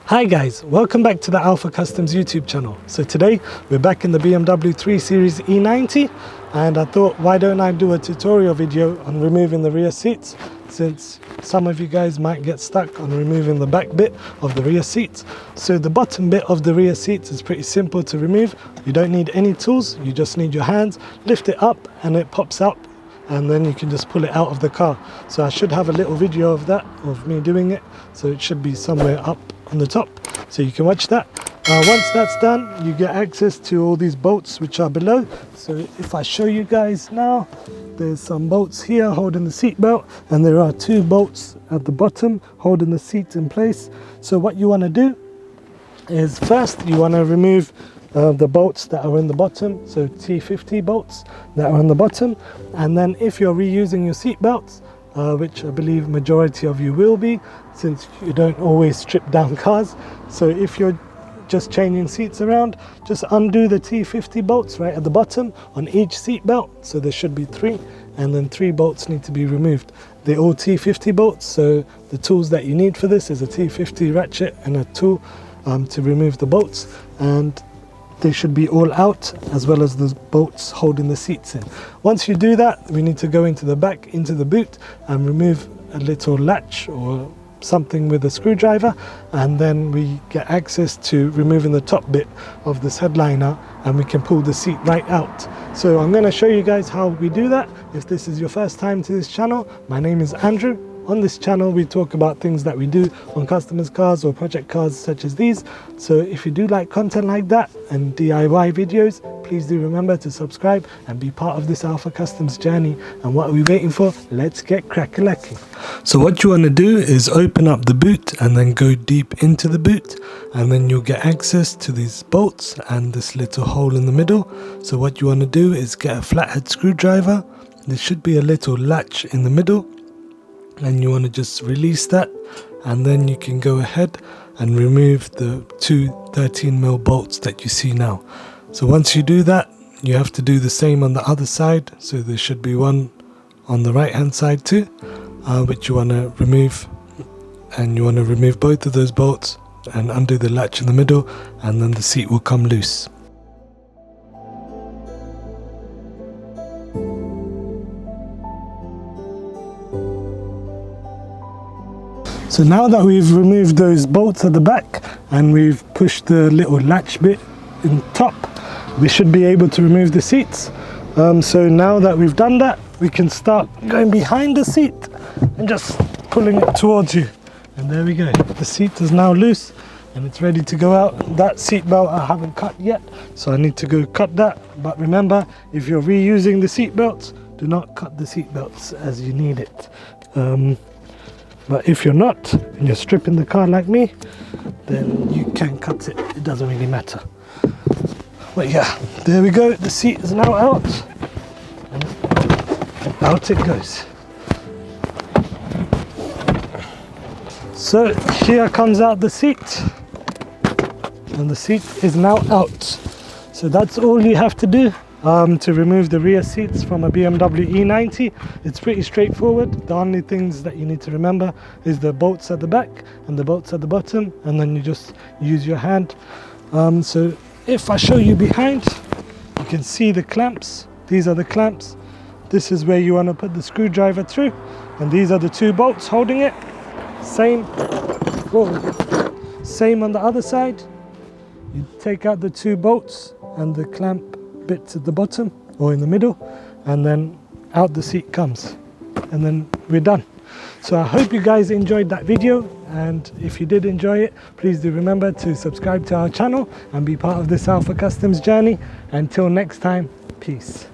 Hi guys, welcome back to the Alpha Customs YouTube channel. So today we're back in the BMW 3 Series E90 and I thought why don't I do a tutorial video on removing the rear seats, since some of you guys might get stuck on removing the back bit of the rear seats. So the bottom bit of the rear seats is pretty simple to remove. You don't need any tools, you just need your hands, lift it up and it pops out, and then you can just pull it out of the car. So I should have a little video of that, of me doing it, so it should be somewhere up on the top so you can watch that. Once that's done, you get access to all these bolts which are below. So if I show you guys now, there's some bolts here holding the seat belt, and there are two bolts at the bottom holding the seat in place. So what you want to do is first you want to remove the bolts that are in the bottom, so T50 bolts that are on the bottom, and then if you're reusing your seat belts, which I believe majority of you will be, since you don't always strip down cars. So if you're just changing seats around, just undo the T50 bolts right at the bottom on each seat belt. So there should be 3, and then 3 bolts need to be removed. They're all T50 bolts, so the tools that you need for this is a T50 ratchet and a tool to remove the bolts, and they should be all out, as well as the bolts holding the seats in. Once you do that, we need to go into the back, into the boot, and remove a little latch or something with a screwdriver, and then we get access to removing the top bit of this headliner, and we can pull the seat right out. So I'm going to show you guys how we do that. If this is your first time to this channel, my name is Andrew. On this channel we talk about things that we do on customers' cars or project cars such as these. So if you do like content like that and DIY videos, please do remember to subscribe and be part of this Alpha Customs journey. And what are we waiting for? Let's get crack-a-lacking. So what you want to do is open up the boot and then go deep into the boot, and then you'll get access to these bolts and this little hole in the middle. So what you want to do is get a flathead screwdriver. There should be a little latch in the middle, and you want to just release that, and then you can go ahead and remove the two 13mm bolts that you see now. So once you do that, you have to do the same on the other side. So there should be one on the right hand side too, which you want to remove, and you want to remove both of those bolts and undo the latch in the middle, and then the seat will come loose. So now that we've removed those bolts at the back and we've pushed the little latch bit in top, we should be able to remove the seats. So now that we've done that, we can start going behind the seat and just pulling it towards you. And there we go. The seat is now loose and it's ready to go out. That seat belt I haven't cut yet, so I need to go cut that. But remember, if you're reusing the seat belts, do not cut the seat belts as you need it. But if you're not, and you're stripping the car like me, then you can cut it. It doesn't really matter. But yeah, there we go. The seat is now out. And out it goes. So here comes out the seat. And the seat is now out. So that's all you have to do to remove the rear seats from a BMW E90. It's pretty straightforward. The only things that you need to remember is the bolts at the back and the bolts at the bottom, and then you just use your hand. So if I show you behind, you can see the clamps. These are the clamps. This is where you want to put the screwdriver through, and these are the 2 bolts holding it. Same on the other side. You take out the 2 bolts and the clamp bits at the bottom or in the middle, and then out the seat comes, and then we're done. So I hope you guys enjoyed that video, and if you did enjoy it, please do remember to subscribe to our channel and be part of this Alpha Customs journey. Until next time, peace.